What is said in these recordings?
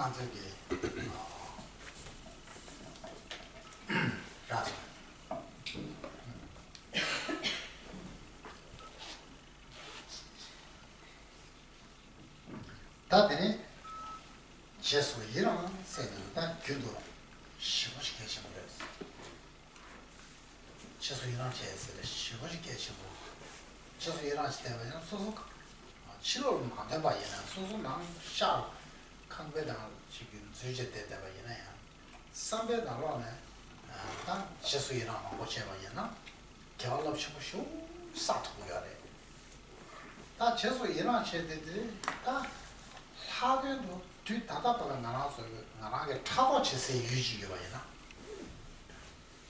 안 저기 라서 다들이 제수 이런 세대가 교도 시고시 계시고 그랬어. 제수 이런 제수를 시고시 계시고 제수 이런 시대에 소속 7월은 안 봐. 얘는 소속랑 샤 강배당 지금 주제대다 봐. 얘는 300달러네. 다 제수 이런 거 제가 얘는 겨울로 쉬고 사토고야래. 다 제수 이런 시대들이 다 하게도 뒤 닫았다가 나눠서 나라게 타고 제세 유지가 봐야나.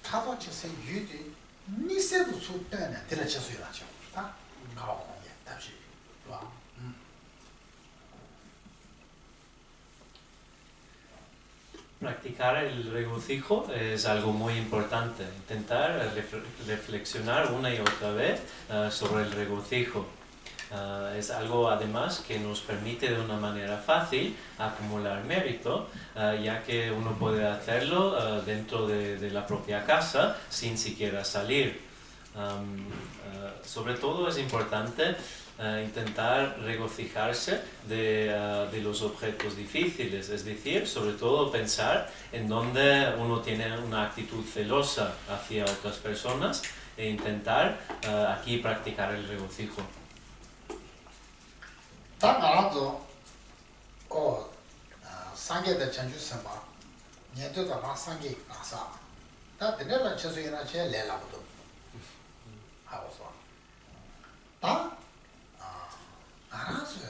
타고 제세 유지 미세도 수때네. 들어 제수 이라죠. 다 가고 게 다시 와. Practicar el regocijo es algo muy importante. Intentar reflexionar una y otra vez sobre el regocijo. Es algo además que nos permite de una manera fácil acumular mérito, ya que uno puede hacerlo dentro de la propia casa sin siquiera salir. Sobre todo es importante intentar regocijarse de los objetos difíciles, es decir, sobre todo pensar en donde uno tiene una actitud celosa hacia otras personas e intentar aquí practicar el regocijo. 당가라도 상계의 전주선바 년도가 막 상계 가서 다 되는 저수이나 제 내라고도 하고서 다 알아서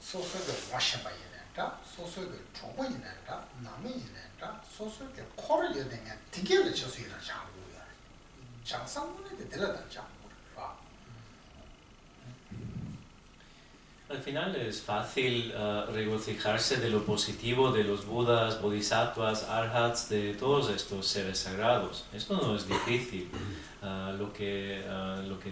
소소를 와셔봐야된다 소소를 조금이된다 남이된다 소소를 코를 여den가 되게를 저수이나 장고야 장상문에 들어다 장고 Al final es fácil regocijarse de lo positivo de los Budas, Bodhisattvas, Arhats, de todos estos seres sagrados. Esto no es difícil. Lo que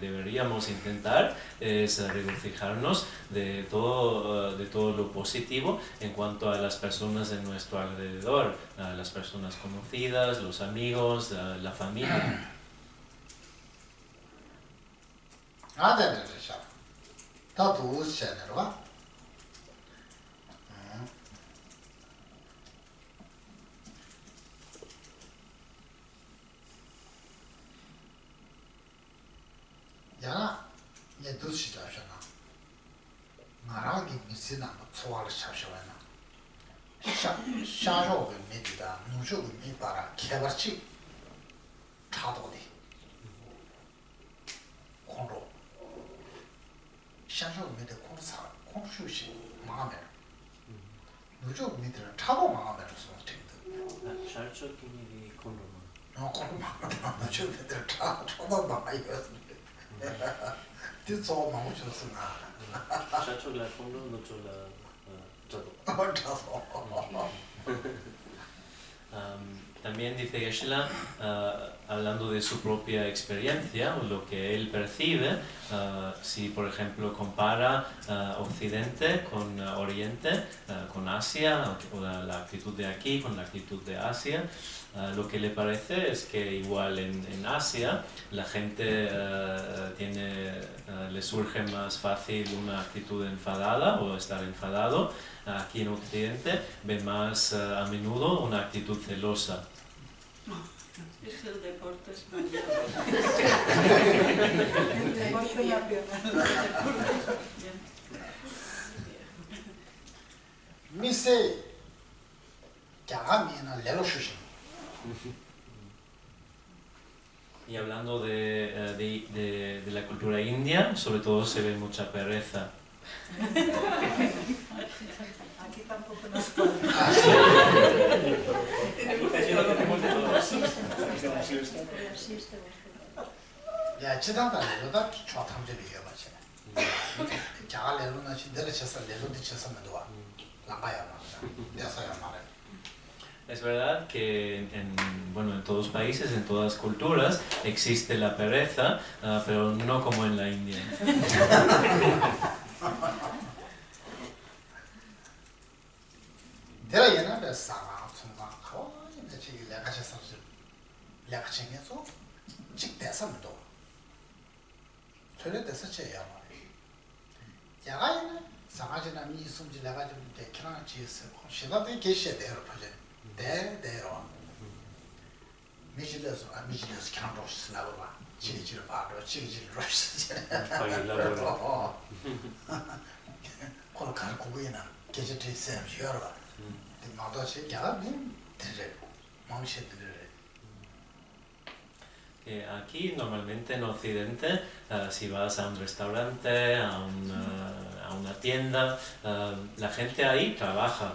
deberíamos intentar es regocijarnos de todo lo positivo en cuanto a las personas de nuestro alrededor, las personas conocidas, los amigos, la familia. 다 도우시잖아요. 야, 얘 도시다잖아. 나랑이 미스나 초월 샤샤와나. 샤샤오가 메디다, 누조가 미바라 개버치 차도디. 콘로. 샤샤오가 메디 콘사, 콘슈시 마음에. 누조가 메디는 차고 마음에로 소통돼. 샤르초키니 콘로. 콘로 마음에. 누조가 메디는 차도 마음에. 뒤쪽 마음을 줬으나. 샤초라 콘로 노초라 저도. También dice Geshe-la, hablando de su propia experiencia, o lo que él percibe, si por ejemplo compara Occidente con Oriente, con Asia, o la actitud de aquí con la actitud de Asia, lo que le parece es que igual en Asia la gente le surge más fácil una actitud enfadada o estar enfadado. Aquí en Occidente ve más a menudo una actitud celosa. Es el deporte español. 미세 야가미나 레로슈시. Y hablando de la cultura india, sobre todo se ve mucha pereza. Aquí tampoco nos puede. 야, 지단다 레로다 좋탐들이 이어가지. 야가 레로나 신데를 쳐서 레로도 쳐서면 도와. 나가야 말이야. 내서야 말이야. Es verdad que en todos los países, en todas las culturas, existe la pereza, pero no como en la India. 상황 총상 거의 지금 내가 해서 내가 챙겨서 직대선도 저래서 제야 말이야. 야가이는 상하지나 미숨지 내가 좀 대키랑 지었어. 시나도 계셔야 돼요, 퍼제. 대대로. 미지려서 그냥 쓰나 봐. 지지를 봐도 지지를 러시. 그걸 갖고 그이나 계절이 있어요. 여러 봐. 마도시 야가는 들을 망치들을 Aquí normalmente en Occidente, si vas a un restaurante, a una tienda, la gente ahí trabaja,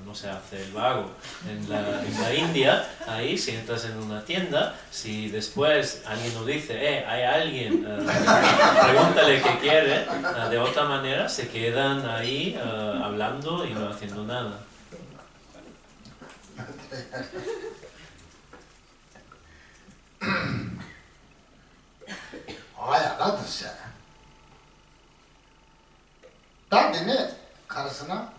no se hace el vago. En la India, ahí si entras en una tienda, si después alguien nos dice, hay alguien, pregúntale qué quiere, de otra manera se quedan ahí hablando y no haciendo nada. 아야 나도 쎄. 나한테는 가르스나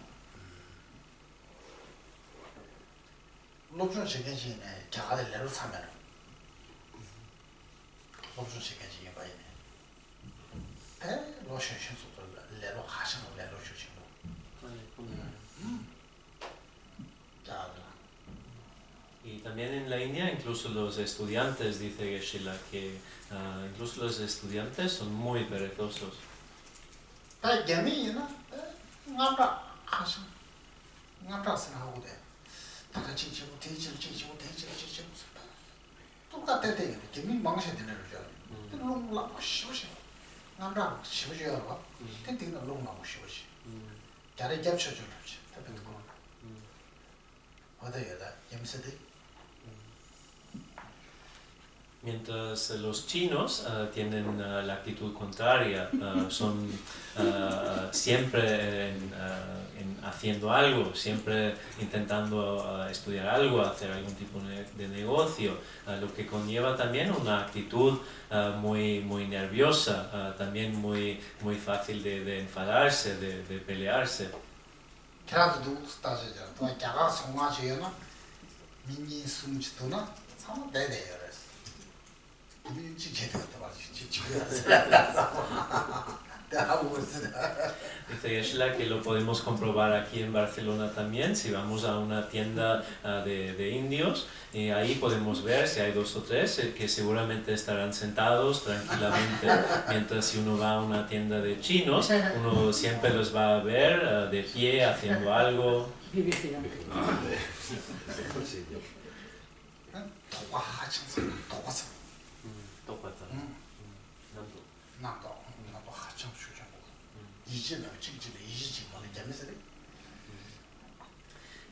롭션 시간이네. 자가들 내로 사면 롭션 시간이 봐야네. 배 로션 신소도 내로 하시는 내로 주시고. Y también en la India, incluso los estudiantes, dice Geshe-la, que incluso los estudiantes son muy perezosos. Mientras los chinos tienen la actitud contraria, son siempre haciendo algo, siempre intentando estudiar algo, hacer algún tipo de negocio, lo que conlleva también una actitud muy nerviosa, también muy fácil de enfadarse, de pelearse. Dice Geshe-la que lo podemos comprobar aquí en Barcelona también, si vamos a una tienda de indios, y ahí podemos ver si hay dos o tres que seguramente estarán sentados tranquilamente, mientras si uno va a una tienda de chinos, uno siempre los va a ver de pie haciendo algo.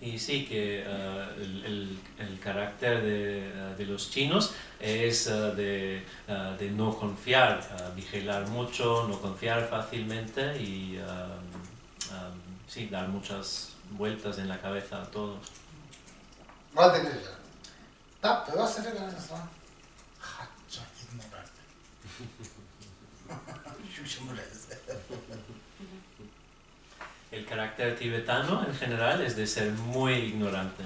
Y sí, que el carácter de los chinos es de no confiar, vigilar mucho, no confiar fácilmente y sí, dar muchas vueltas en la cabeza a todo. El carácter tibetano en general es de ser muy ignorante.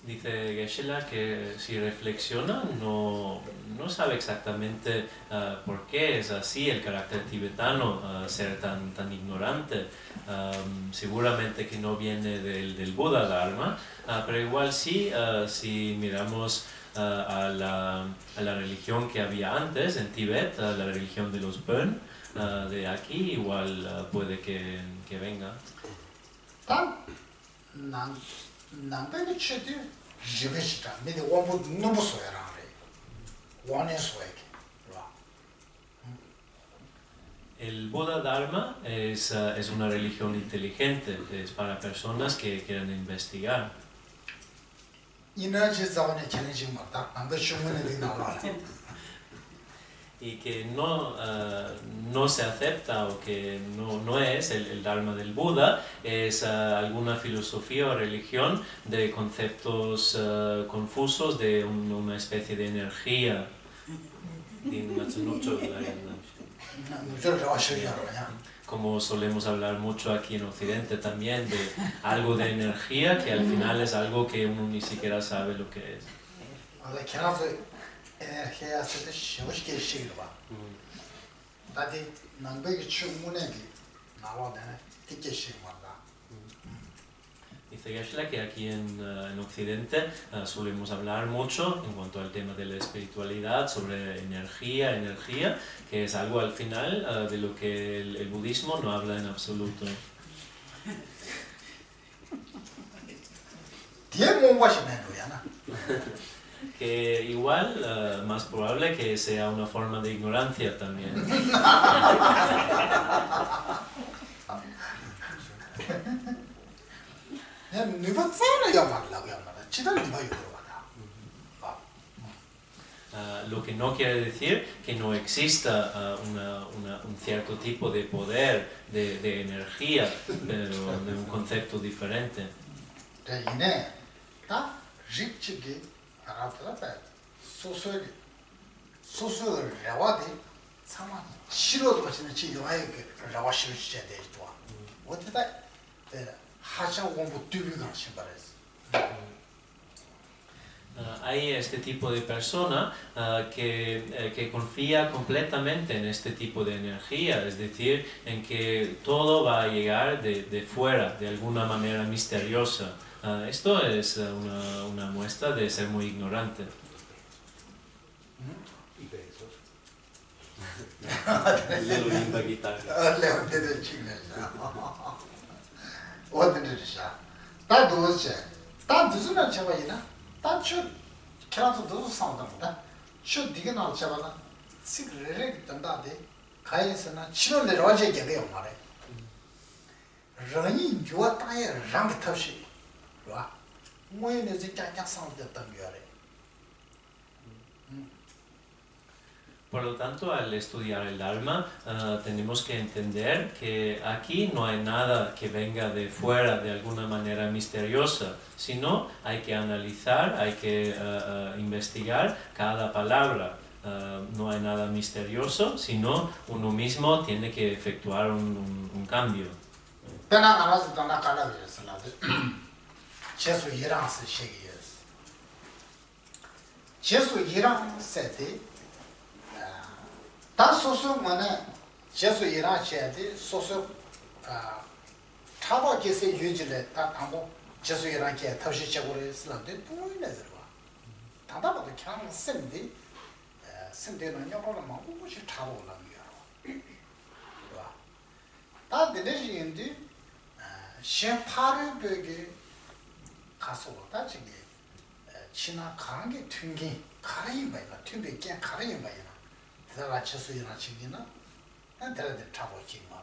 Dice Geshe-la que si reflexiona no sabe exactamente por qué es así el carácter tibetano, ser tan ignorante. Seguramente que no viene del Buda Dharma, pero igual sí, si miramos a la religión que había antes en Tíbet, la religión de los Bön, de aquí igual puede que venga. El Buda Dharma es una religión inteligente, es para personas que quieren investigar. Y que no se acepta o que no es el Dharma del Buda, es alguna filosofía o religión de conceptos confusos de una especie de energía. Como solemos hablar mucho aquí en Occidente también, de algo de energía que al final es algo que uno ni siquiera sabe lo que es. Dice Geshe que aquí en Occidente solemos hablar mucho en cuanto al tema de la espiritualidad, sobre energía, que es algo al final de lo que el budismo no habla en absoluto. Que igual, más probable que sea una forma de ignorancia también. Lo que no quiere decir que no exista un cierto tipo de poder, de energía, pero de un concepto diferente. Hay este tipo de persona que confía completamente en este tipo de energía, es decir, en que todo va a llegar de fuera, de alguna manera misteriosa. Esto es una muestra de ser muy ignorante. ¿Y besos? Por lo tanto, al estudiar el Dharma, tenemos que entender que aquí no hay nada que venga de fuera de alguna manera misteriosa, sino hay que analizar, hay que investigar cada palabra. No hay nada misterioso, sino uno mismo tiene que efectuar un cambio. 다 소소만에 제수 일하셔야지 소소 차바 계세 유지를 다 담고 제수 일하게 터시 적으로 했는데 보이네서 봐. 다다도 그냥 쌤디 쌤데는 여러분 막 무엇이 차고 올라가요. 봐. 다 되는지 셴파르베게 가서 다 지금 지나 강게 튕기 가라이 봐요. 튕기 그냥 가라이 봐요. 내가 제수이나 지기나 내가 잡고 지마.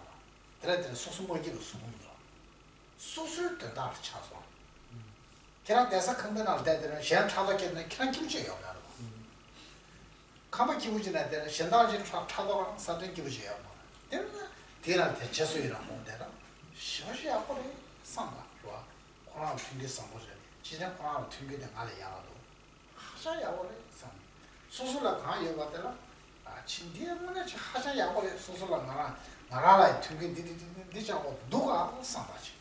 내가 소소모기로 숨는다. 소소를 때 나를 찾아. 걔랑 대사 컨벤할 때들은 시간 찾아겠네. 걔랑 김치예요. 나로. 가만 기부지나 때는 신다지 찾아가 사진 기부지예요. 내가 대한테 제수이나 못되나. 시시 앞으로 상가. 좋아. 코로나 튕기 상보지. 지난 코로나 튕기는 안에 야도. 하셔야 원래 상. 소소라 가요 같더라. 진디에 뭐냐 하자 야고래 소소라 나라라 튕기 디디디자고 누가 상바지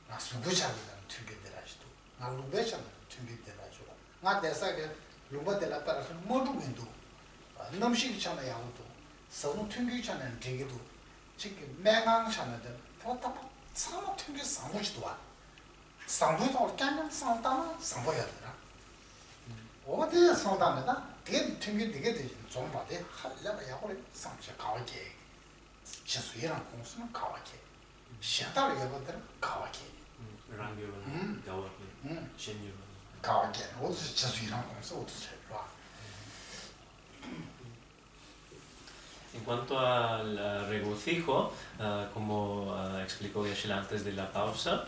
나 수부자리다 튕기더라지도 나 루베잖아 튕기더라죠 나 대사게 루바데라 따라서 모두 민도 넘식이 잖아 야고도 서로 튕기잖아 되게도 지금 맹앙잖아들 보다 사람 튕기 상부지도 와 상부도 깨면 상담 상보야 되나 어디에 상담이다 되게 되지 좀 봐대 하려면 야고래 상체 가와게 제수이랑 공수는 가와게 시다를 여러분들은 가와게 랑교는 가와게 신유는 가와게 어디서 제수이랑 공수 어디서 봐 En cuanto al regocijo, como explicó Geshe antes de la pausa,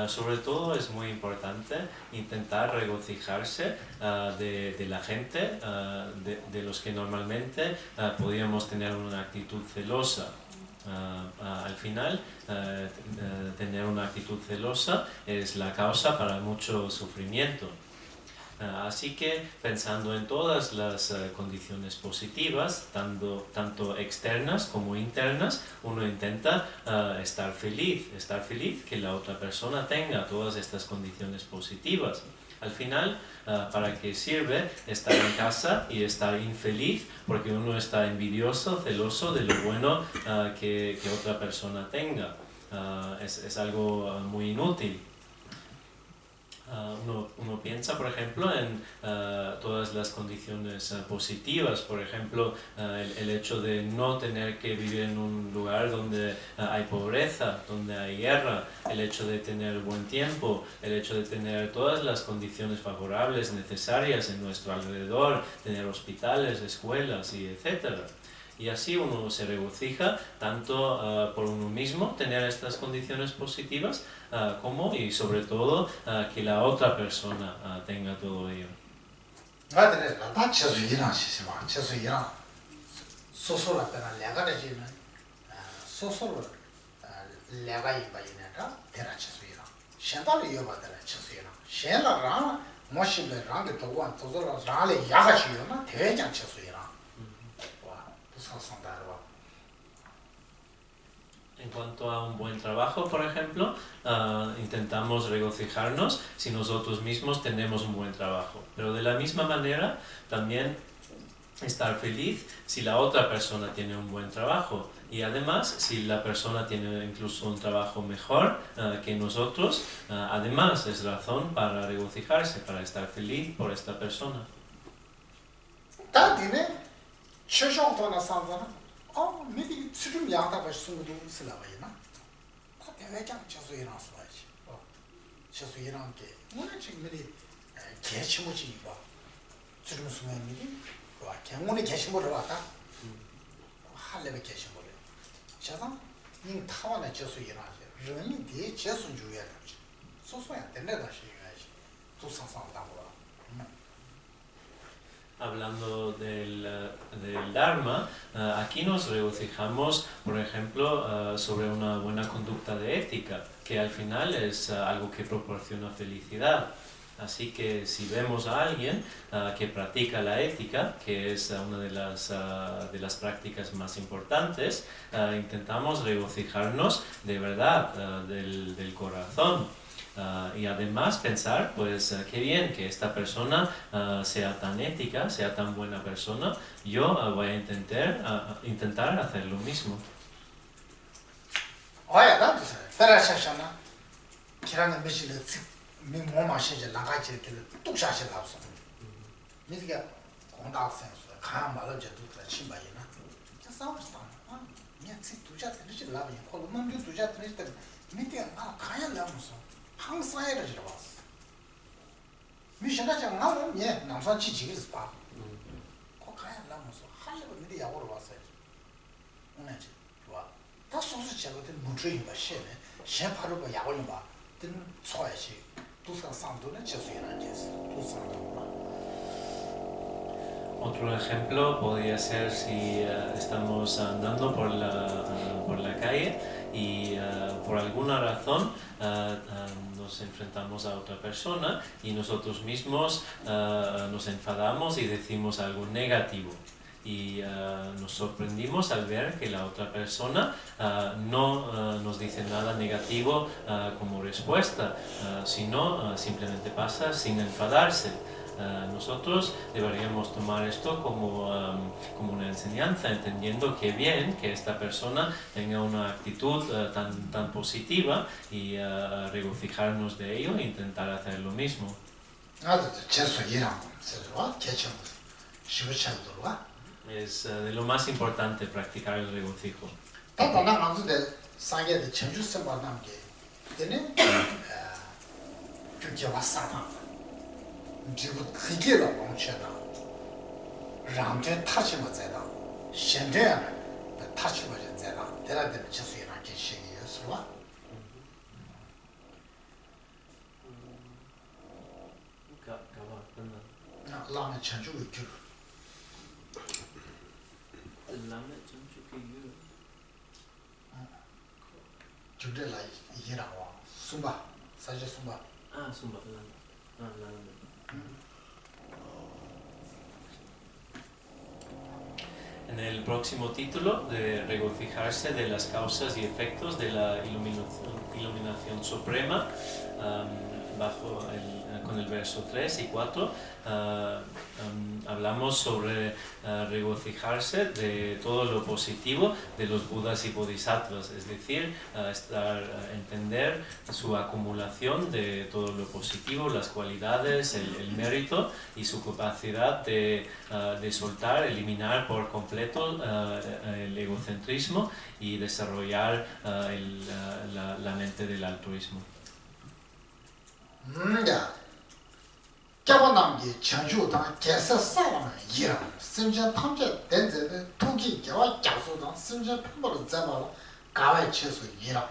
sobre todo es muy importante intentar regocijarse de la gente, de los que normalmente podríamos tener una actitud celosa. Al final, tener una actitud celosa es la causa para mucho sufrimiento. Así que pensando en todas las condiciones positivas, tanto externas como internas, uno intenta estar feliz que la otra persona tenga todas estas condiciones positivas. Al final, ¿para qué sirve estar en casa y estar infeliz porque uno está envidioso, celoso de lo bueno que otra persona tenga? Es algo muy inútil. Uno piensa, por ejemplo, en todas las condiciones positivas, por ejemplo, el hecho de no tener que vivir en un lugar donde hay pobreza, donde hay guerra, el hecho de tener buen tiempo, el hecho de tener todas las condiciones favorables necesarias en nuestro alrededor, tener hospitales, escuelas y etcétera. Y así uno se regocija tanto por uno mismo, tener estas condiciones positivas, como y sobre todo que la otra persona tenga todo ello. En cuanto a un buen trabajo, por ejemplo, intentamos regocijarnos si nosotros mismos tenemos un buen trabajo. Pero de la misma manera, también estar feliz si la otra persona tiene un buen trabajo. Y además, si la persona tiene incluso un trabajo mejor que nosotros, además es razón para regocijarse, para estar feliz por esta persona. 미리 수준 양답을 숨도 쓰라고요. 대외장 저소이랑 써야지. 저소이랑 게 오늘 지금 미리 개치무지 봐. 수준 숨은 미리 와 경원에 개치무를 왔다. 할래베 개치무를. 저상 인 타원에 저소이랑人대 저순 주야 되지. 소소야 된다다 시야지. 또 상상다고. Hablando del Dharma, aquí nos regocijamos, por ejemplo, sobre una buena conducta de ética, que al final es algo que proporciona felicidad. Así que si vemos a alguien que practica la ética, que es una de las prácticas más importantes, intentamos regocijarnos de verdad, del corazón. Y además pensar, pues qué bien que esta persona sea tan ética, sea tan buena persona, yo voy a intentar hacer lo mismo. 항상 해를 줘 봤어. 미션하지 않아도 예, 남산 지지기스 봐. 꼭 가야 남아서 할래고 미리 야구로 봤어요. 오늘지. 좋아. 다 소수 제거든 무주인 거 시네. 셰파로 봐 야구는 봐. 든 소야시. 두사 상도는 제수이라는 게 있어. 두사도. Otro ejemplo podría ser si estamos andando por la calle y por alguna razón nos enfrentamos a otra persona y nosotros mismos nos enfadamos y decimos algo negativo. Y nos sorprendimos al ver que la otra persona no nos dice nada negativo como respuesta, sino simplemente pasa sin enfadarse. Nosotros deberíamos tomar esto como una enseñanza, entendiendo que bien que esta persona tenga una actitud tan positiva y regocijarnos de ello e intentar hacer lo mismo. Es de lo más importante practicar el regocijo. 지금 그게로 멈춰다. 랑제 타시면 되다. 현대 touch was in there. There are the just you know get shit is what. No, long change with you. Today like Yirawa, Sumba, Saja Sumba. Ah, Sumba. En el próximo título, de regocijarse de las causas y efectos de la iluminación suprema, con el verso 3 y 4, hablamos sobre regocijarse de todo lo positivo de los Budas y Bodhisattvas, es decir, entender su acumulación de todo lo positivo, las cualidades, el mérito y su capacidad de soltar, eliminar por completo el egocentrismo y desarrollar la mente del altruismo. Javanamgi Chanju Dang Kesa Salam Yiram, Simjan Tamja Denze, Tuki Jawa Jasu Dang, Simjan Pambar Zabala, Gawai Chesu Yiram,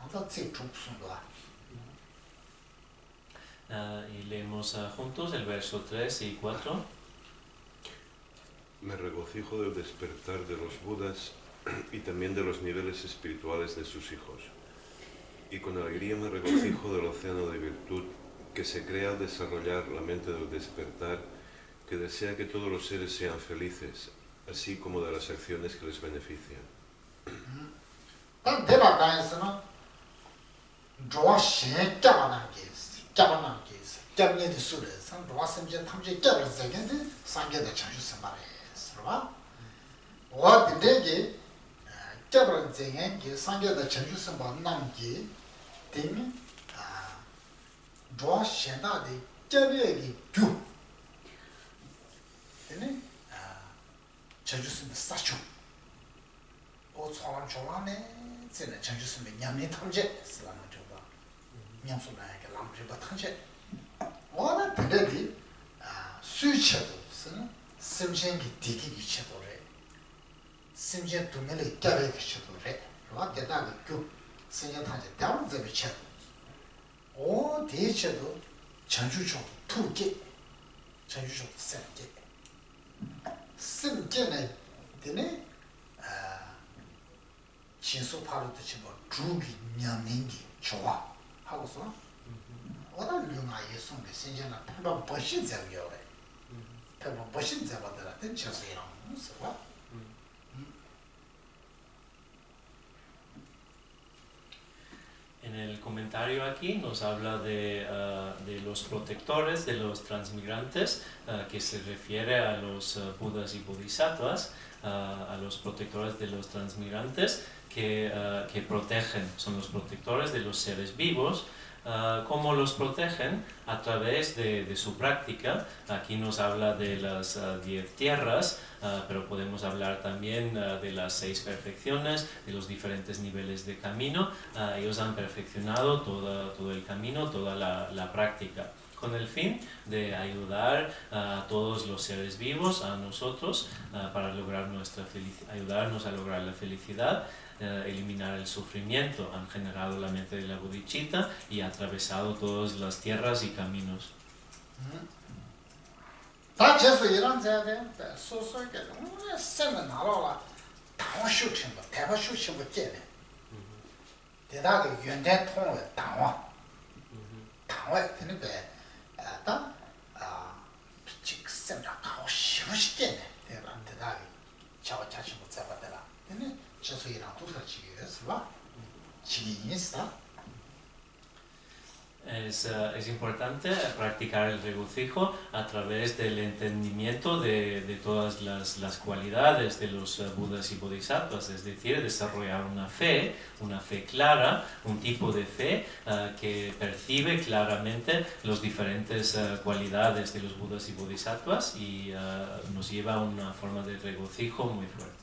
Anda Tsi Chup Sundua. Y leemos juntos el verso 3 y 4. Me regocijo del despertar de los Budas y también de los niveles espirituales de sus hijos. Y con alegría me regocijo del océano de virtud que se crea al desarrollar la mente del despertar, que desea que todos los seres sean felices, así como de las acciones que les benefician. Draw Shenda de Javier Gu. Then, Chajus Sacho. O Solam Cholane, Sena Chajus Yami Tamje, Slamajoba. Yamsula, Lamjiba Tanje. What a lady, Suchado, Simjang Diki Chadore. Simjan to Mele Gavik Chadore. What the dog Gu, Senatanja down the Chad. 오 대체도 전주종 두개 전주종 세개 심견에 되네 신소 파로도 뭐 주기 냠민기 좋아 하고서 어떤 류가 예송의 신전나 한번 버신 잡여래 한번 버신 잡아더라 된쳐서요 무슨 En el comentario aquí nos habla de los protectores, de los transmigrantes, que se refiere a los Budas y Bodhisattvas, a los protectores de los transmigrantes que protegen, son los protectores de los seres vivos. ¿Cómo los protegen? A través de su práctica. Aquí nos habla de las 10 tierras, pero podemos hablar también de las 6 perfecciones, de los diferentes niveles de camino. Ellos han perfeccionado todo el camino, toda la práctica, con el fin de ayudar a todos los seres vivos, a nosotros, para lograr ayudarnos a lograr la felicidad, eliminar el sufrimiento. Han generado la mente de la bodhicitta y atravesado todas las tierras y caminos. Es importante practicar el regocijo a través del entendimiento de todas las cualidades de los Budas y Bodhisattvas, es decir, desarrollar una fe clara, un tipo de fe que percibe claramente las diferentes cualidades de los Budas y Bodhisattvas y nos lleva a una forma de regocijo muy fuerte.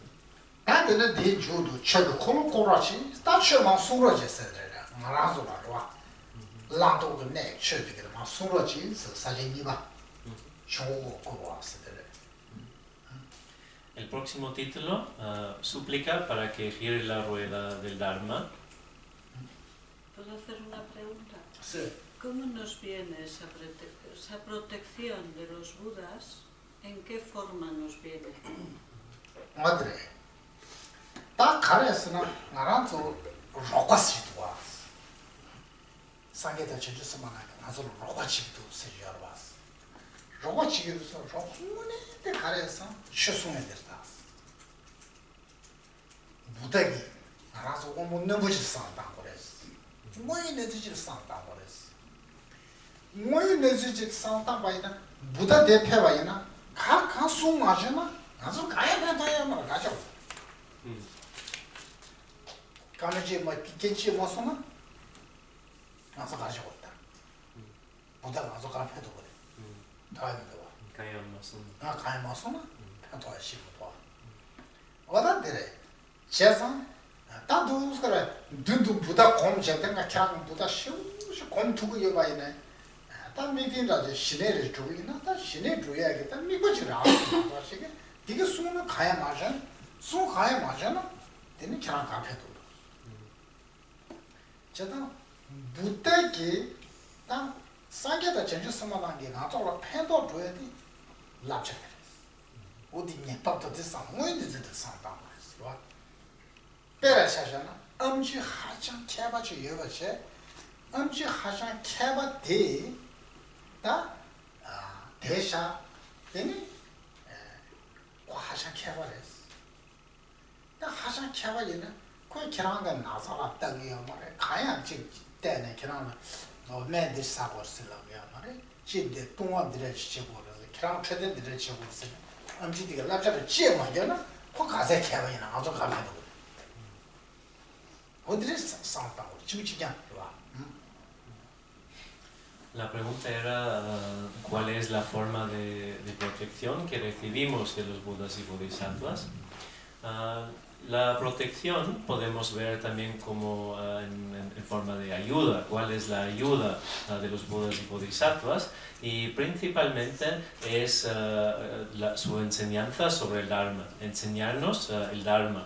El próximo título, súplica para que gire la rueda del Dharma. ¿Puedo hacer una pregunta? Sí. ¿Cómo nos viene esa protección de los Budas? ¿En qué forma nos viene? Madre. Ta karesna naranzo rokwasitua. Sangeta chenjusmana nazo rokwachiktu sejarbas. Rokwachiktu so rokwune te karesa shusune dertas. Budagi naranzo omunnebuji santan kores. Moy neziji santan kores. Moy neziji santan bayda Buda de pebayina ka sung majina nazo kaya bentaya mara gajo. Kanaji ma kenchi masona nazo gajo gotta. Buda nazo ka pedo gore. Taimi do. Kaya Masun. Kaya masona pedo shi bo. Oda dere chesan ta du skara dundu Buda kom jetenga kya Buda shu kom tugu yobayine. 다 미딘다제 시내를 주기나 다 시내 줘야겠다 미고지라 하시게 이게 수는 가야 맞아 수 가야 맞잖아 되는 그런 카페도 제가 부대기 다 사게다 전주 스마단 게 나도록 팬도 줘야 돼 랍체들 어디 네밥도 됐어 뭐인데 됐다 와 빼라샤잖아 엄지 하장 개바지 여바체 엄지 하장 개바 대 다 대샤 되니 과하샤 캐바레스 다 하샤 캐바이나 거기 계란가 나사가 땅이야 말에 가야 지 때네 계란 너 매들 사고 쓰려고야 말에 진데 동안들을 지고 그래서 계란 최대들을 지고 있어 엄지디가 랍자를 지어마잖아 거 가세 캐바이나 아주 가면도 어디를 상다고 지우지냐 봐 La pregunta era cuál es la forma de protección que recibimos de los Budas y Bodhisattvas. La protección podemos ver también como en forma de ayuda, cuál es la ayuda de los Budas y Bodhisattvas, y principalmente es su enseñanza sobre el Dharma, enseñarnos el Dharma.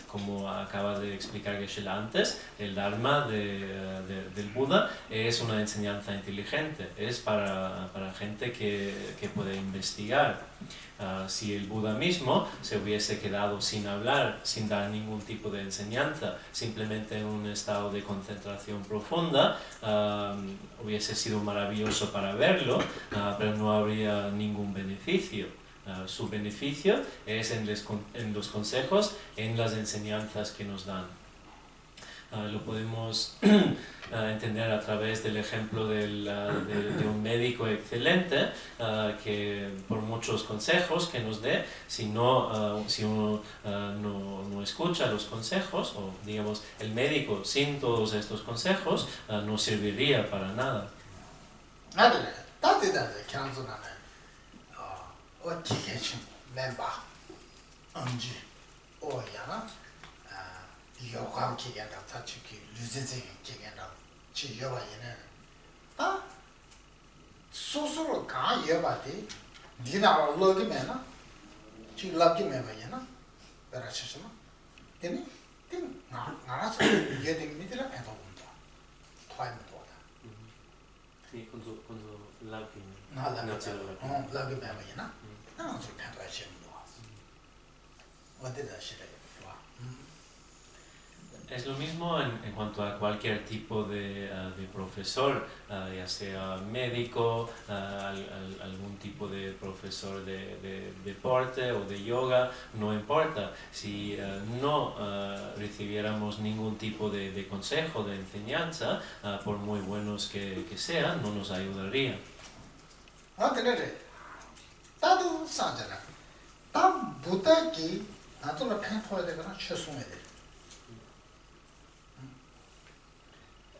Como acaba de explicar Geshe-la antes, el Dharma del Buda es una enseñanza inteligente, es para gente que puede investigar. Si el Buda mismo se hubiese quedado sin hablar, sin dar ningún tipo de enseñanza, simplemente en un estado de concentración profunda, hubiese sido maravilloso para verlo, pero no habría ningún beneficio. Su beneficio es en los consejos, en las enseñanzas que nos dan. Lo podemos entender a través del ejemplo de un médico excelente que por muchos consejos que nos dé, si uno no escucha los consejos, o digamos el médico sin todos estos consejos, no serviría para nada. 어떻게지 멤버 언지 오야나 요감 기간다 타치기 루제제 기간다 지 여바이네 아 소소로 가 여바디 니나 로기메나 지 랍기메바이나 베라치스마 되니 띵 나라서 예딩 미들라 해도 온다 타임도 오다 Sí, cuando lágrimas. lágrimas. Es lo mismo en cuanto a cualquier tipo de profesor, ya sea médico, algún tipo de profesor de deporte o de yoga, no importa. Si no recibiéramos ningún tipo de consejo, de enseñanza, por muy buenos que sean, no nos ayudaría. 나도 상잖아. 다 부탁이 나도 팬토에 되거나 최소에 돼.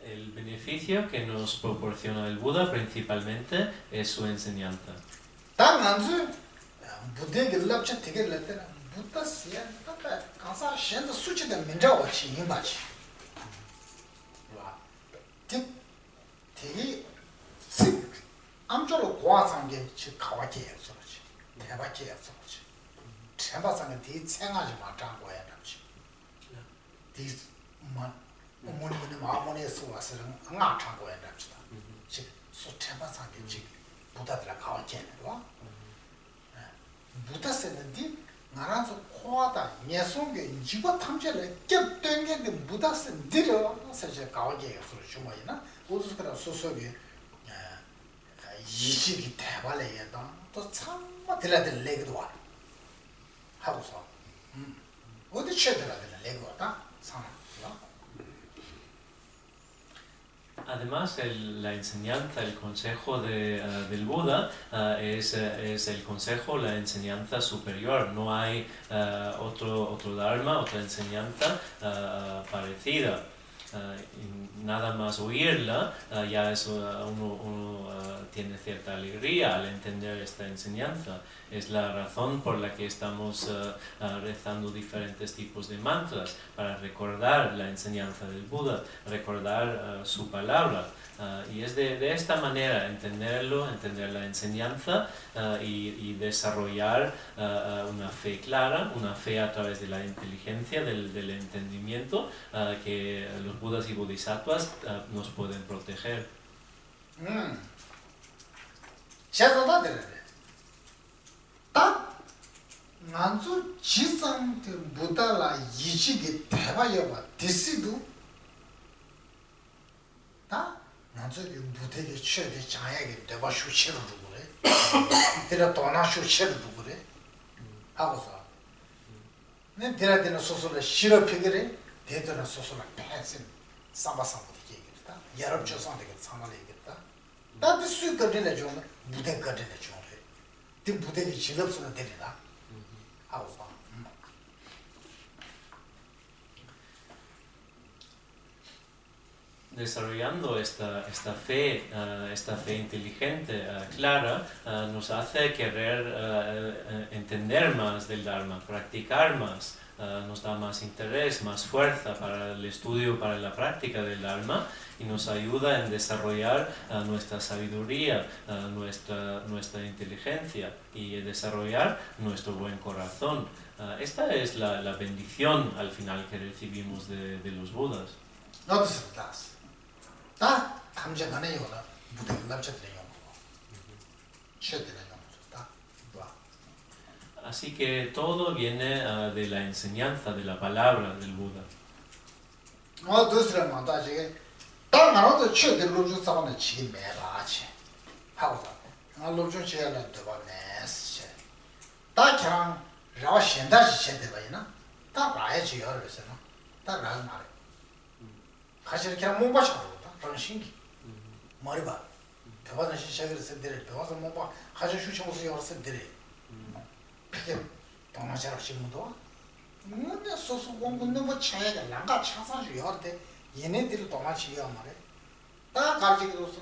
El beneficio que nos proporciona el Buda principalmente es su enseñanza. 다 난주 부대기 랍차 되게 랬더라. 부탁이야. 딱 가서 신의 수치된 민자와 친구같이. 와. 되게 암조로 고아상게 지 가와게 해서 대박이야. 쳔바상에 디 생하지 마 장고야 잡지 디 어머니는 마모니에서 와서는 안 장고야 잡지다 즉 소쳔바상에 즉 부다들 가와제네 와 부다스는디 나라서 코하다 예송게 지바 탐제를 겹된게 부다스 들여 사실 가와제가 소리 주마이나 우스그라 소소게 이식이 대발에다 또 참마 들라들 레기도 와 하고서 어디 쳐들라들 레고다 상황 Además, la enseñanza, el consejo del Buda es el consejo, la enseñanza superior. No hay otro dharma, otra enseñanza parecida. Nada más oírla, ya uno tiene cierta alegría al entender esta enseñanza. Es la razón por la que estamos rezando diferentes tipos de mantras, para recordar la enseñanza del Buda, recordar su palabra. Y es de esta manera entenderlo, entender la enseñanza y desarrollar una fe clara, una fe a través de la inteligencia, del entendimiento, que los Budas y Bodhisattvas nos pueden proteger. 난주 지상의 무달라 이식이 대바여봐 디시도 다 난주의 무대에 취해대 장야게 대바 쇼치를 그래 데라 도나 쇼치를 그래 하고서 내 데라데는 소소를 싫어 피그래 대더라 소소를 패신 삼바삼부터 얘기했다 여러 조선되게 상말에 얘기했다 나도 수익거리네 좀 무대 거리네 좀 그 무대에 질럽스는 데리다 Desarrollando esta fe inteligente, clara, nos hace querer entender más del Dharma, practicar más, nos da más interés, más fuerza para el estudio, para la práctica del Dharma, y nos ayuda en desarrollar nuestra sabiduría, nuestra inteligencia y desarrollar nuestro buen corazón. Esta es la bendición al final que recibimos de los Budas. Así que todo viene de la enseñanza, de la palabra del Buda. 사실 그냥 몸바 차로다. 그런 신기. 머리 봐. 대화는 시작을 했는데 대화서 몸바 가져 휴식 모습 열었는데. 그게 동아자로 심도. 뭔데 소소 공부는 뭐 차이가 난가 차사주 열때 얘네들이 동아치기야 말해. 다 가르치기로서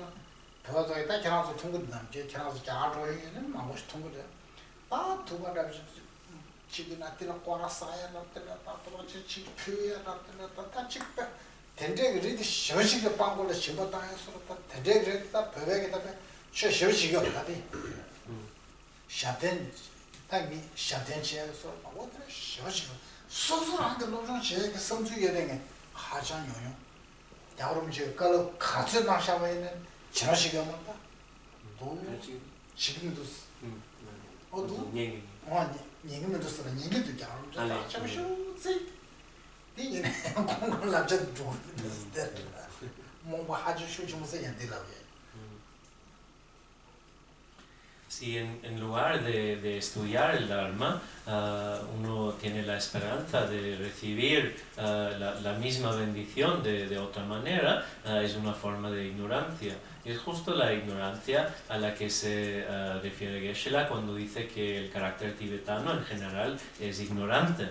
대화서에 딱 지나서 통근 남지 지나서 자로에는 마고시 통근데. 아 두번 가지고 지금 나한테는 꼬라싸야 나한테는 또 지금 표야 나한테는 다 찍배 된데 그래도 쇼식의 방법을 심었다해서 된데 그랬다 배배게다 쇼식이 없다디 샤텐 타미 샤텐치에서 어떤 쇼식 소소한데 노정 제게 성주에 되게 하장 요요 야름 제 걸로 같이 나샤면은 저식이 없다 또 지금도 어두 얘기 얘기면 됐어 얘기도 야름 저 쇼식 이게 공부를 남자 누구들 뭐 아주 쉬우면서 연대라고 Si en lugar de estudiar el Dharma, uno tiene la esperanza de recibir la misma bendición de otra manera, es una forma de ignorancia. Y es justo la ignorancia a la que se refiere Geshe-la cuando dice que el carácter tibetano en general es ignorante.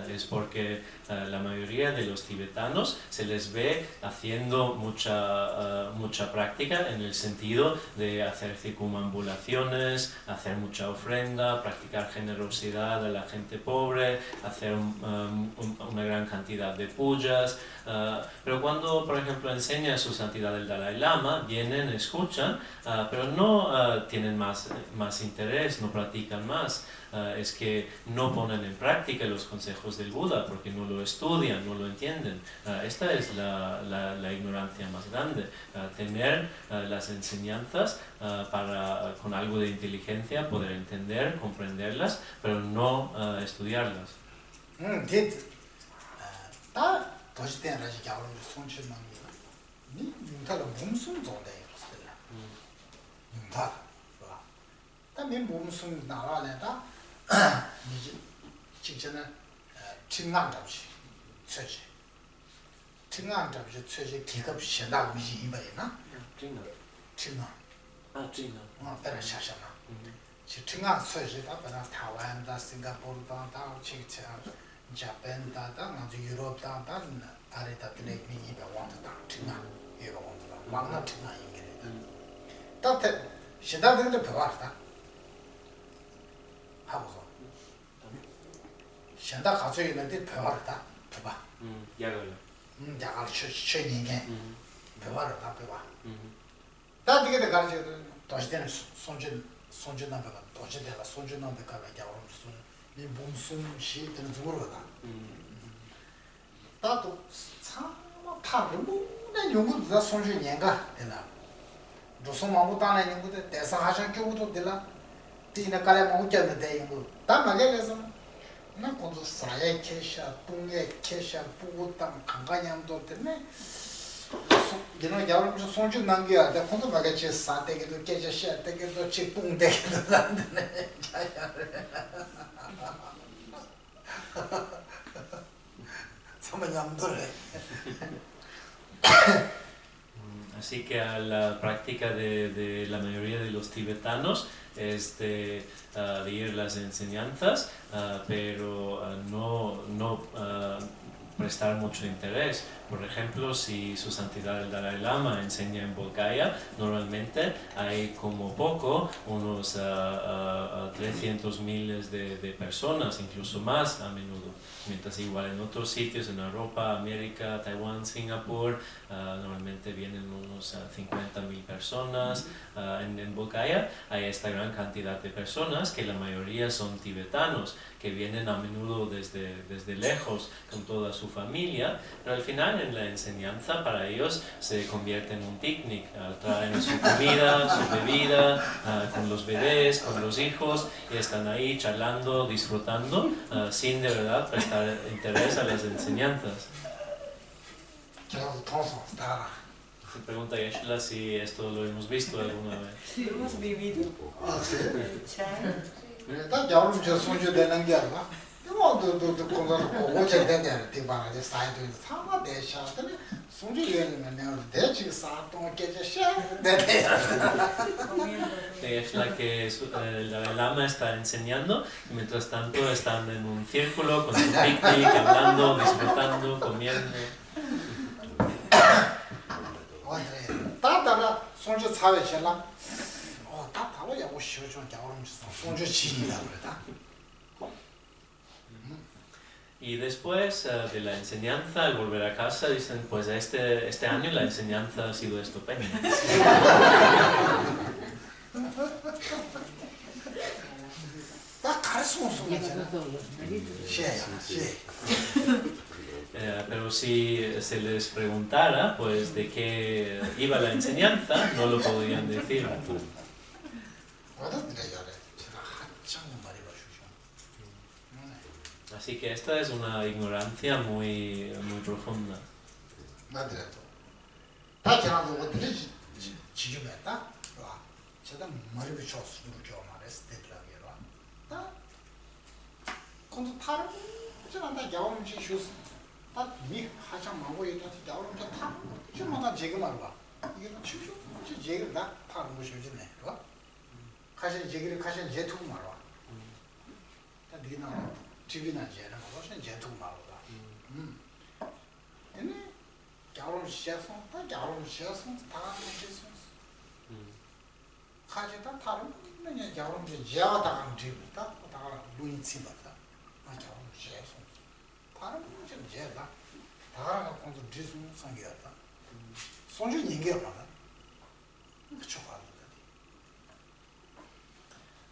Es porque la mayoría de los tibetanos se les ve haciendo mucha práctica en el sentido de hacer circunambulaciones, hacer mucha ofrenda, practicar generosidad a la gente pobre, hacer una gran cantidad de pujas. Pero cuando, por ejemplo, enseña su santidad el Dalai Lama, vienen, escuchan, pero no tienen más interés, no practican más. es que no ponen en práctica los consejos del Buda porque no lo estudian, no lo entienden. Esta es la ignorancia más grande. Tener las enseñanzas para con algo de inteligencia poder entender, comprenderlas, pero no estudiarlas. Japan da Europe da areta tele mi ba wang da tinga ye ba wang da wang na tinga yin ge da ta shida de pe wa da ha bu so shida ga zui ne de pe wa da pe ba Ya lo. ya ga che yin ge pe wa da pe wa da de ge de ga je to shi de son je na ba to je de la son je na de ka ba ya wa so 이 몸숨 시들은 죽어라다. 나도 참 파르무나 용구다 손주년가 되나. 조선마고 따는 용구도 대사하셔 교부도 되나. 뒤에 가래 먹자는 데 용구. 다 말려서 나 고도 사야 캐샤 뿡에 캐샤 뿌고땅 강가냥도 때문에 얘는 야로 손주 남겨야 돼. 고도 바게치 사대기도 깨져셔 되게도 직뿡 되게도 안 되네. Así que la práctica de la mayoría de los tibetanos es de ir las enseñanzas, pero no prestar mucho interés. Por ejemplo, si su santidad el Dalai Lama enseña en Bodhgaya, normalmente hay como poco unos 300.000 de personas, incluso más a menudo. Mientras igual en otros sitios, en Europa, América, Taiwán, Singapur, normalmente vienen unos 50.000 personas. En Bodhgaya hay esta gran cantidad de personas, que la mayoría son tibetanos, que vienen a menudo desde lejos con toda su familia, pero al final en la enseñanza para ellos se convierte en un picnic. Traen su comida, su bebida, con los bebés, con los hijos, y están ahí charlando, disfrutando, sin de verdad prestar interés a las enseñanzas. Se pregunta Geshe-la si esto lo hemos visto alguna vez. Sí, hemos vivido. Ah, sí. Chai. Es la que el Dalai Lama está enseñando y mientras tanto están en un círculo con su picnic, hablando, disfrutando, comiendo. Y después de la enseñanza, al volver a casa, dicen, pues este año la enseñanza ha sido estupenda. Pero si se les preguntara, pues de qué iba la enseñanza, no lo podrían decir. Así que esta es una ignorancia muy profunda.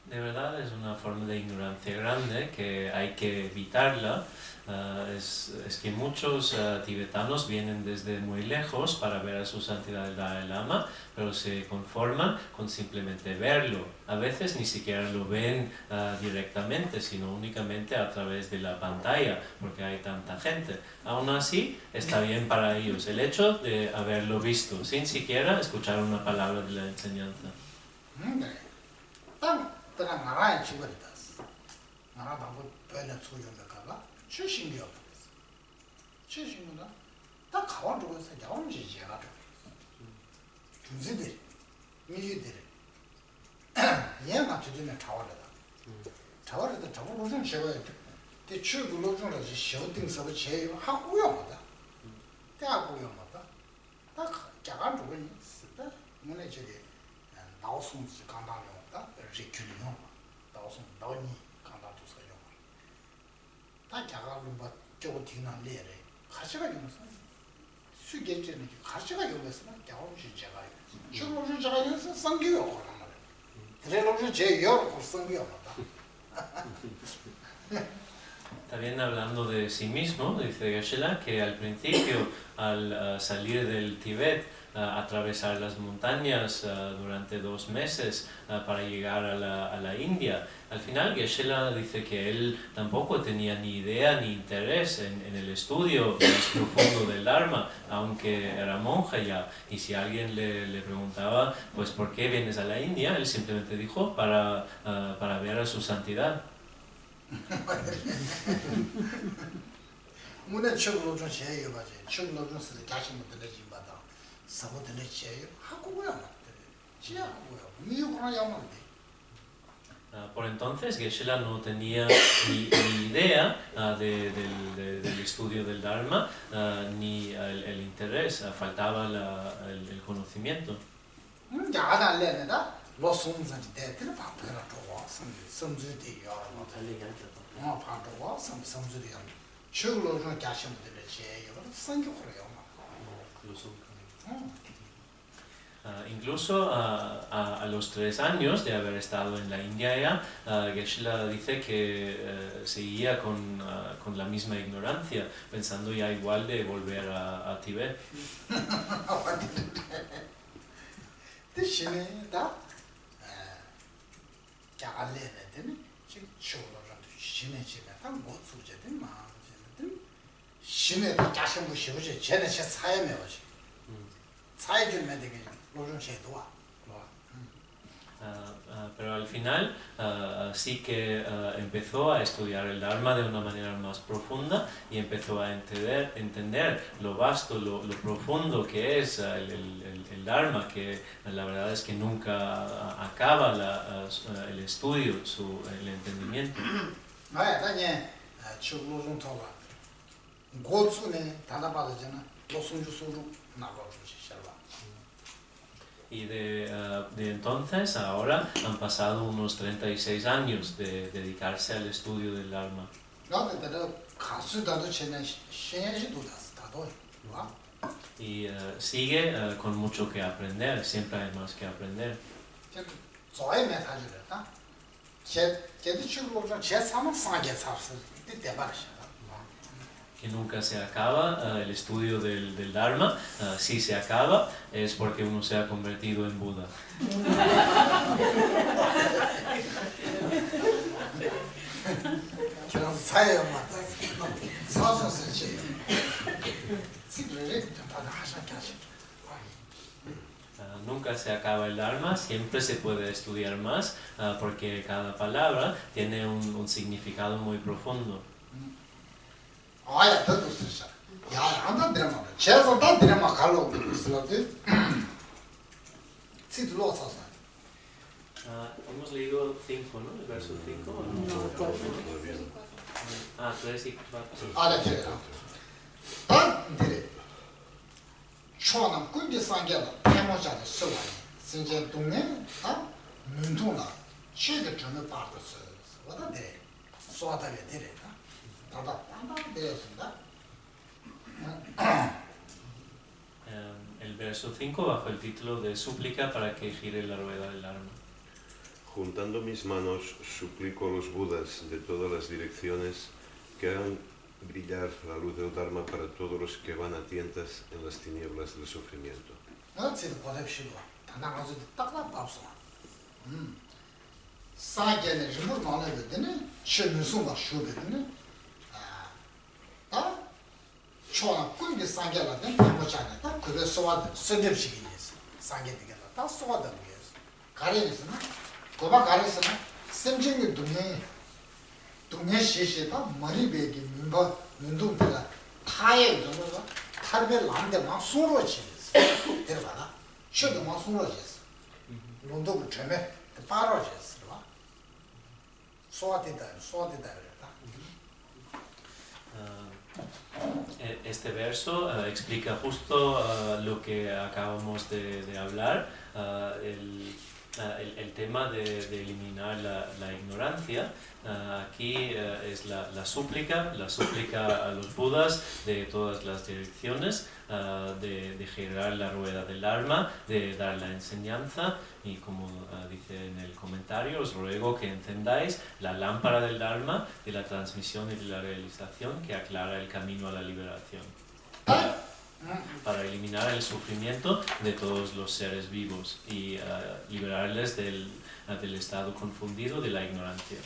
De verdad es una forma de ignorancia grande que hay que evitarla. Es que muchos tibetanos vienen desde muy lejos para ver a su santidad el Dalai Lama, pero se conforman con simplemente verlo. A veces ni siquiera lo ven directamente, sino únicamente a través de la pantalla, porque hay tanta gente. Aún así, está bien para ellos el hecho de haberlo visto, sin siquiera escuchar una palabra de la enseñanza. 내가 나라에 집어리다스. 나라 방법 변에 소용백가가 최신기업. 최신구나. 다 가와두고 있어. 야옹지 제가. 중세들. 미주들. 얘가 주변에 타와르다. 타와르다 저거는 제가 대 출구로 좀은 쇼딩서로 제일 하고요마다. 대하고요마다. 다 가가두고 있어. 문에 저기 나오송지 강당용 이렇게 균형 나와서 나오니 강다도서 용. 다 자가로 뭐 저거 뒤는 내래. 가시가 용서. 수계제는 가시가 용서는 겨우지 제가. 저거를 제가 용서 상기요 그러면. 그래놓고 제 여러 상기요 맞다. También hablando de sí mismo, dice Geshe-la que al principio, al salir del Tíbet, atravesar las montañas durante 2 meses para llegar a la India, al final Geshe-la dice que él tampoco tenía ni idea ni interés en el estudio más profundo del Dharma, aunque era monje ya. Y si alguien le preguntaba, pues ¿por qué vienes a la India?, él simplemente dijo, para ver a su santidad. 문에 책으로 좀 제요 맞지. 책으로 좀 쓰는 자신부터 내지 마다. 사고들 제요 하고요. 지하고요. 미국으로 야만데. Por entonces Geshe-la no tenía ni idea del estudio del Dharma, ni el interés, faltaba el conocimiento. Ya 안 할래는다. 로송선지 대들 바쁘라 좋아. 섬주디 여러 뭐 바쁘고 섬주디 여러. 책으로 좀 자신부터 제요. 생각으로요. Incluso a los 3 años de haber estado en la India ya, Geshe-la dice que seguía con la misma ignorancia, pensando ya igual de volver a Tíbet. Pero al final sí que empezó a estudiar el Dharma de una manera más profunda y empezó a entender lo vasto, lo profundo que es el Dharma, que la verdad es que nunca acaba el estudio, el entendimiento. Y de entonces a ahora han pasado unos 36 años de dedicarse al estudio del Dharma. Y sigue con mucho que aprender, siempre hay más que aprender. Que nunca se acaba el estudio del Dharma. Si se acaba es porque uno se ha convertido en Buda. Nunca se acaba el Dharma, siempre se puede estudiar más, porque cada palabra tiene un significado muy profundo. Hemos leído 5, ¿no? El verso 5. No, todavía no. 3 y 4. El verso 5 bajo el título de súplica para que gire la rueda del Dharma. Juntando mis manos, suplico a los Budas de todas las direcciones que hagan brillar la luz del Dharma para todos los que van a tientas en las tinieblas del sufrimiento. Este verso explica justo lo que acabamos de hablar, el tema de eliminar la ignorancia. Aquí es la súplica a los Budas de todas las direcciones, de girar la rueda del Dharma, de dar la enseñanza, y como dice en el comentario, os ruego que encendáis la lámpara del Dharma, de la transmisión y de la realización, que aclara el camino a la liberación, para eliminar el sufrimiento de todos los seres vivos y liberarles del estado confundido de la ignorancia.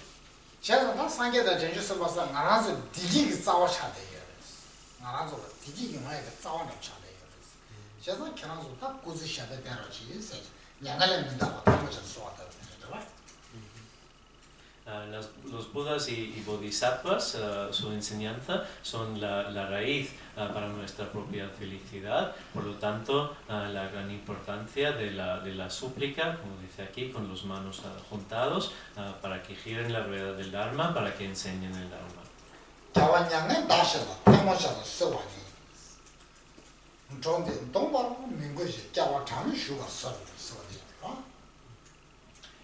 Los Budas y Bodhisattvas, su enseñanza, son la raíz para nuestra propia felicidad. Por lo tanto, la gran importancia de la súplica, como dice aquí, con las manos juntados, para que giren la rueda del Dharma, para que enseñen el Dharma.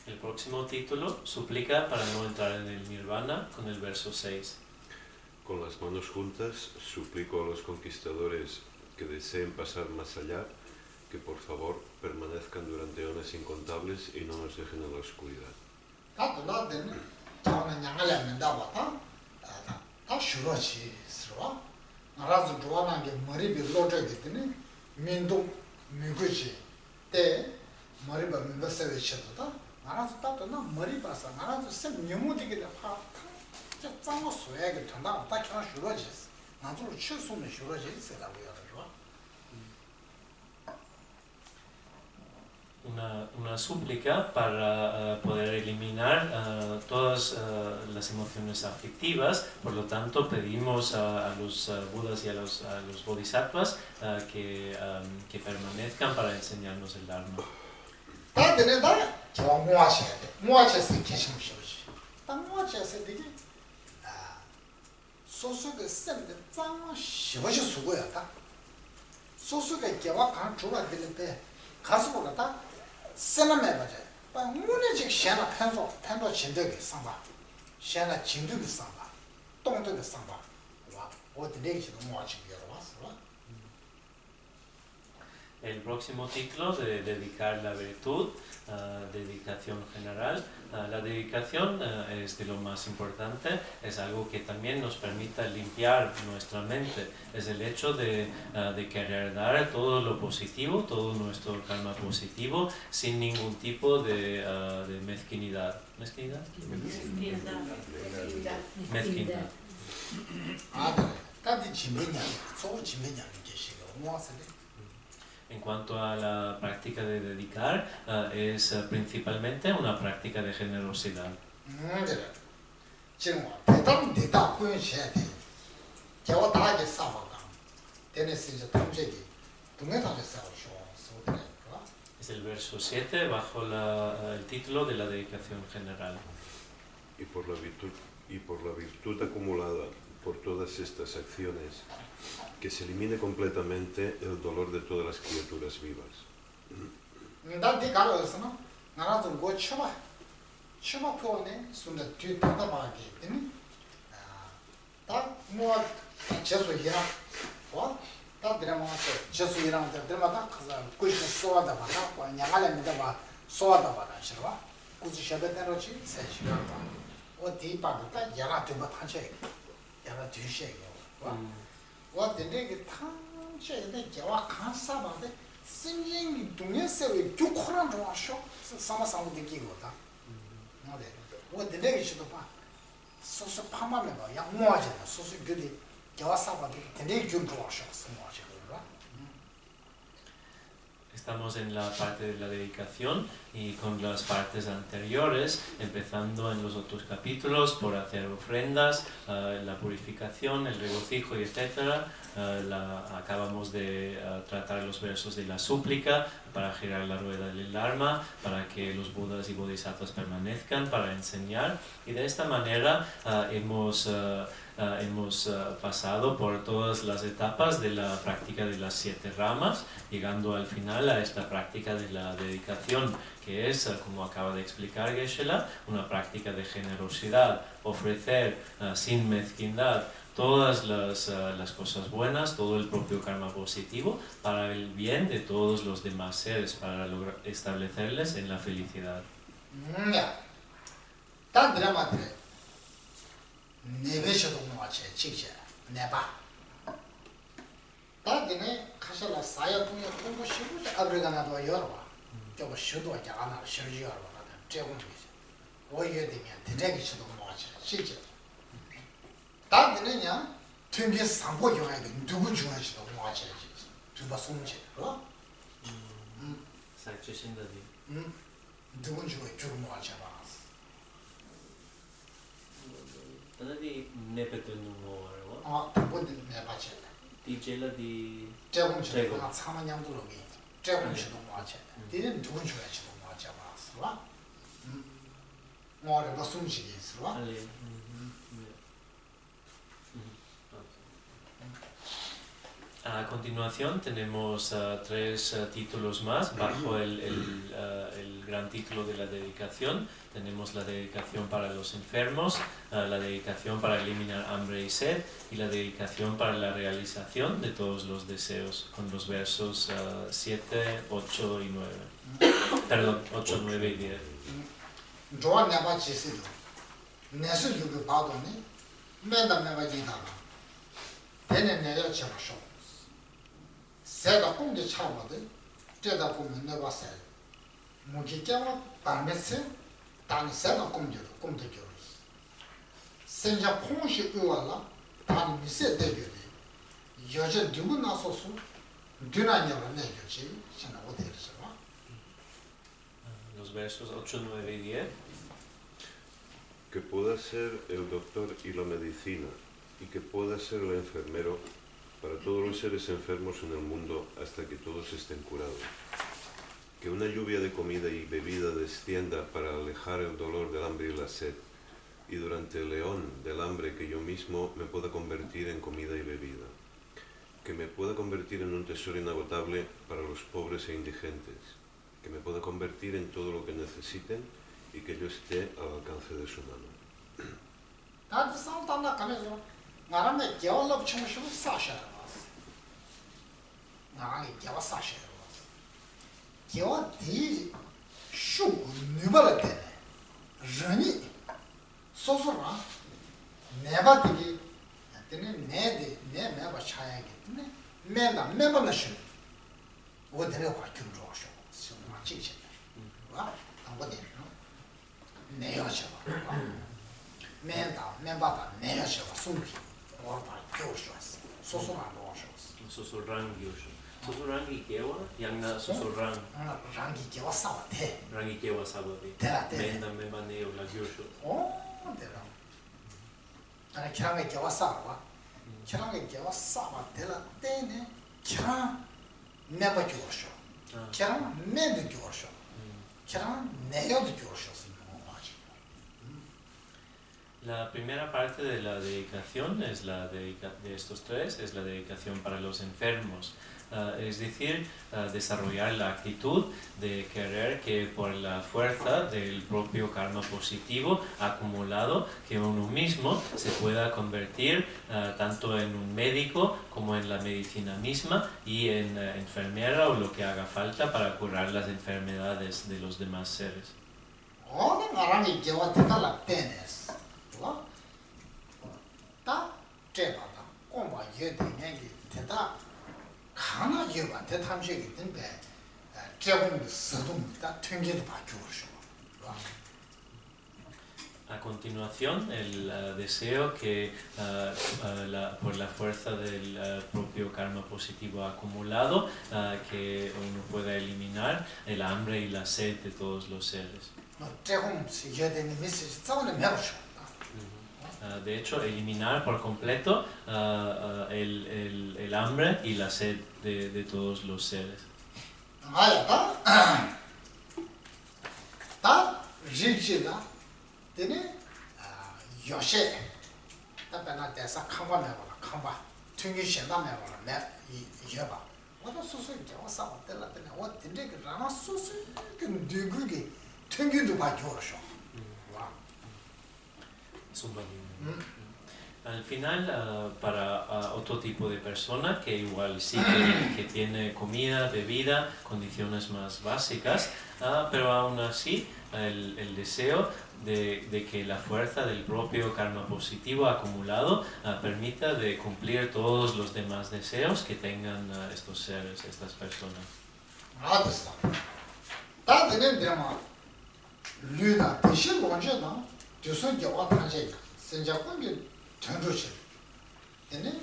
El próximo título, súplica para no entrar en el nirvana, con el verso 6. Con las manos juntas, suplico a los conquistadores que deseen pasar más allá, que por favor permanezcan durante horas incontables y no nos dejen en la oscuridad. Una súplica para poder eliminar todas las emociones aflictivas. Por lo tanto, pedimos a los Budas y a los Bodhisattvas que permanezcan para enseñarnos el Dharma. El próximo título de dedicar la virtud, dedicación general. La dedicación es de lo más importante, es algo que también nos permite limpiar nuestra mente. Es el hecho de querer dar todo lo positivo, todo nuestro karma positivo, sin ningún tipo de mezquinidad. ¿Mezquinidad? Mezquindad. En cuanto a la práctica de dedicar, es principalmente una práctica de generosidad. Es el verso 7 bajo el título de la dedicación general. Y por la virtud acumulada por todas estas acciones, que se elimine completamente el dolor de todas las criaturas vivas. kuzi shebe tenrochi se shigarwa. O di pagata yara tuba tanche, yara dushe yo. O dendegi tanche de jawa kansaba de sinjingi dunye sewe gyukhoran zhuwa shok sama samu de gigo da. O dendegi shido pa sosu pama meba yang mua jena sosu gyudi jawa saba de dendegi gyun zhuwa shok se mua jena. Estamos en la parte de la dedicación y con las partes anteriores, empezando en los otros capítulos por hacer ofrendas, la purificación, el regocijo y etc. Acabamos de tratar los versos de la súplica para girar la rueda del Dharma, para que los Budas y Bodhisattvas permanezcan, para enseñar, y de esta manera hemos pasado por todas las etapas de la práctica de las 7 ramas, llegando al final a esta práctica de la dedicación, que es, como acaba de explicar Geshe-la, una práctica de generosidad, ofrecer sin mezquindad todas las cosas buenas, todo el propio karma positivo, para el bien de todos los demás seres, para establecerles en la felicidad. Nevesho Moche, Chicha, Neba. Tadine, Kashala Saya Puya Kumbo Shibu, Abreganado Yorba, Job Shudo Jana, Shirjor, Jevon, Oyedimian, the Negish Moche, Chicha. Tadine, Tungi Sambo Yogan, Dubujuach of Moche, to Basumche, Such in the Dubuju, Jumocha. di nepetu numo 아, 본인 내가지. 디젤라 디 제공치도 나 참만양도로기. 제공치도 뭐지? 디는 누군 줘야지 뭐지 봐서. 뭐를 숨지게 있어. A continuación tenemos 3 títulos más bajo el gran título de la dedicación. Tenemos la dedicación para los enfermos, la dedicación para eliminar hambre y sed y la dedicación para la realización de todos los deseos, con los versos 7, 8 y 9. Perdón, 8, 9 y 10. Joan never chisido. Nesu yubi padoni, menda never gidana. Tene never chamasho. Seda kumde chamade, teda kumde never said. Mujikama, Parmese, Tani Seda kumde juris. Senja Ponshi Uala, Tani Mise de Yuri. Yoja Duna Sosu, Duna never negachi, Shana Oderisha. Los versos 8, 9 y 10. Que pueda ser el doctor y la medicina, y que pueda ser el enfermero para todos los seres enfermos en el mundo hasta que todos estén curados. Que una lluvia de comida y bebida descienda para alejar el dolor del hambre y la sed, y durante el león del hambre que yo mismo me pueda convertir en comida y bebida. Que me pueda convertir en un tesoro inagotable para los pobres e indigentes. Que me pueda convertir en todo lo que necesiten y que yo esté al alcance de su mano. Susurrangi kewa, yang na susurrang. Rangi kewa sabate. Rangi kewa sabate. Menda memba neo la gyosho. Oh, tera. Ana kiranga kewa sawa. Kiranga kewa sabate la tene. Kiranga memba gyosho. Kiranga menda gyosho. Kiranga neo gyosho. La primera parte de la dedicación es de estos 3 es la dedicación para los enfermos. Es decir, desarrollar la actitud de querer que por la fuerza del propio karma positivo acumulado, que uno mismo se pueda convertir tanto en un médico como en la medicina misma y en enfermera o lo que haga falta para curar las enfermedades de los demás seres. 어느 나라니 개와 대달라 빼냈어. 뭐? 다 제바다. 공부 예대냐기 대다 가나 예바 대탐식이 된데 제공의 서동다 튕기도 바뀌었어. A continuación, el deseo que por la fuerza del propio karma positivo acumulado, que uno pueda eliminar el hambre y la sed de todos los seres. De hecho, eliminar por completo el hambre y la sed de todos los seres. 되네 요새 답변할 때서 칸바면 칸바 튕기 신다면 내 이해봐 어떤 소소히 저거 싸워 때라더니 어떤 데그 라마 소소히 그 누구게 튕기도 바뀌어서 와 Al final, para otro tipo de persona que igual sí que tiene comida, bebida, condiciones más básicas, pero aún así el deseo de que la fuerza del propio karma positivo acumulado permita de cumplir todos los demás deseos que tengan estos seres, estas personas. 전도실 얘는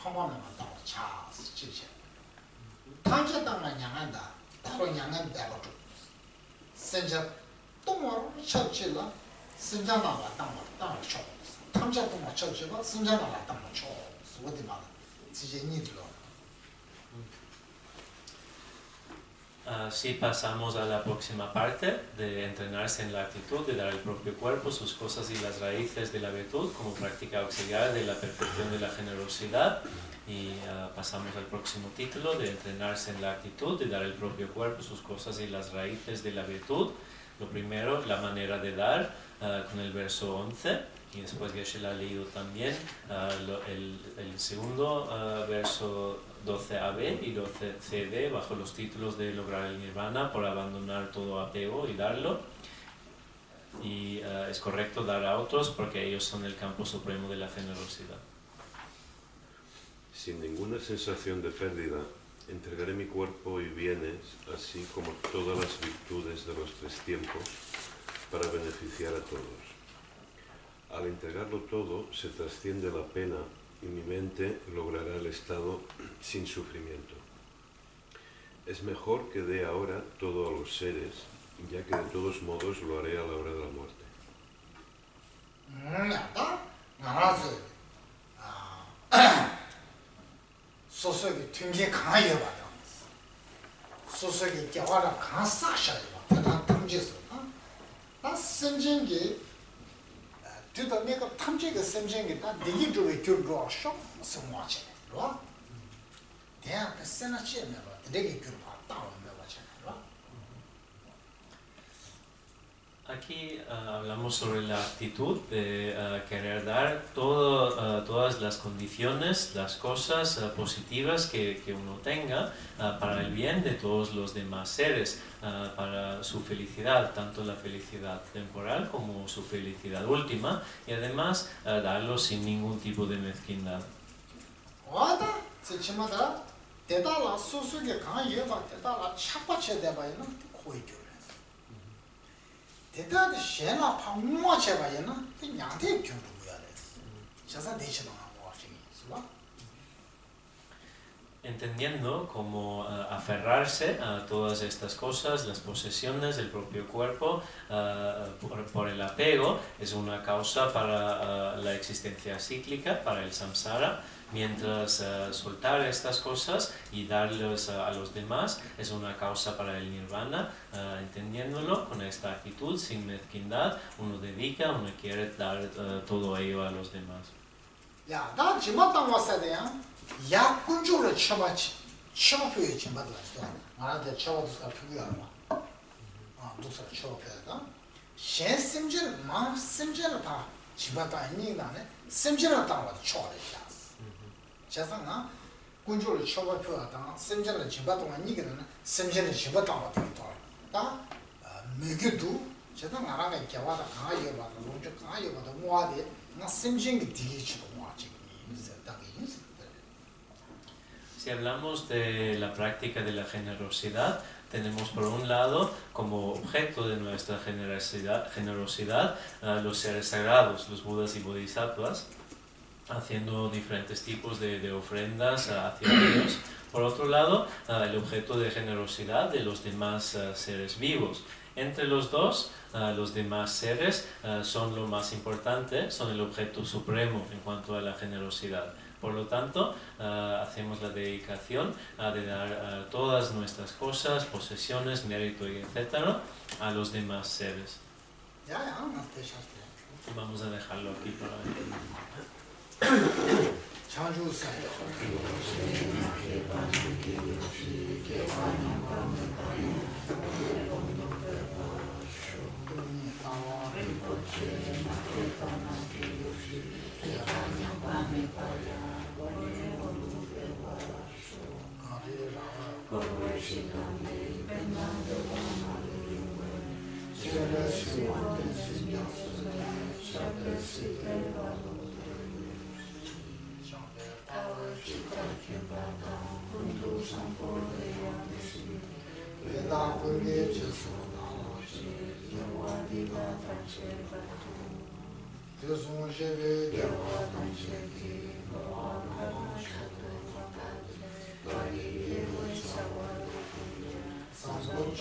평범한 것도 차 지지 당제당만 양한다 따로 양한 대로 선자 동으로 쳤지라 선자나가 땅을 쳐 탐자 동으로 쳤지라 선자나가 땅을 쳐 어디 말 지제 니들로 Así pasamos a la próxima parte de entrenarse en la actitud, de dar al propio cuerpo sus cosas y las raíces de la virtud como práctica auxiliar de la perfección de la generosidad. Y pasamos al próximo título de entrenarse en la actitud, de dar al propio cuerpo sus cosas y las raíces de la virtud. Lo primero, la manera de dar, con el verso 11, y después Geshe lo ha leído también el segundo verso 12ab y 12cd bajo los títulos de lograr el nirvana por abandonar todo apego y darlo. Y es correcto dar a otros porque ellos son el campo supremo de la generosidad. Sin ninguna sensación de pérdida, entregaré mi cuerpo y bienes, así como todas las virtudes de los tres tiempos, para beneficiar a todos. Al entregarlo todo, se trasciende la pena y mi mente logrará el estado sin sufrimiento. Es mejor que dé ahora todo a los seres, ya que de todos modos lo haré a la hora de la muerte. Aquí hablamos sobre la actitud de querer dar todas las condiciones, las cosas positivas que uno tenga para el bien de todos los demás seres, para su felicidad, tanto la felicidad temporal como su felicidad última, y además darlo sin ningún tipo de mezquindad. Entendiendo como aferrarse a todas estas cosas, las posesiones, el propio cuerpo, por el apego, es una causa para la existencia cíclica, para el samsara, mientras soltar estas cosas y darles a los demás es una causa para el nirvana. Entendiéndolo con esta actitud, sin mezquindad, uno dedica, uno quiere dar todo ello a los demás. 야 군주를 쳐맞지 쳐표에 침받을 수 있어. 말한테 쳐도서 표현하고. 누서 쳐표다. 신심질 마 심질을 봐. 집었다 아니나네. 심질을 따고 쳐야지. 자상아 군주를 쳐표하다. 심질을 집었다 아니기는 심질을 집었다고 또. 다 매기도 제가 나라가 개와다 강아지가 봐도 로저 강아지가 봐도 뭐하대 나 심증이 뒤치고 뭐하지 이제 딱 인생. Si hablamos de la práctica de la generosidad, tenemos por un lado como objeto de nuestra generosidad los seres sagrados, los budas y bodhisattvas, haciendo diferentes tipos de ofrendas hacia ellos. Por otro lado, el objeto de generosidad de los demás seres vivos. Entre los dos, los demás seres son lo más importante, son el objeto supremo en cuanto a la generosidad. Por lo tanto, hacemos la dedicación de dar todas nuestras cosas, posesiones, mérito, etc. a los demás seres. Vamos a dejarlo aquí para Sounds good.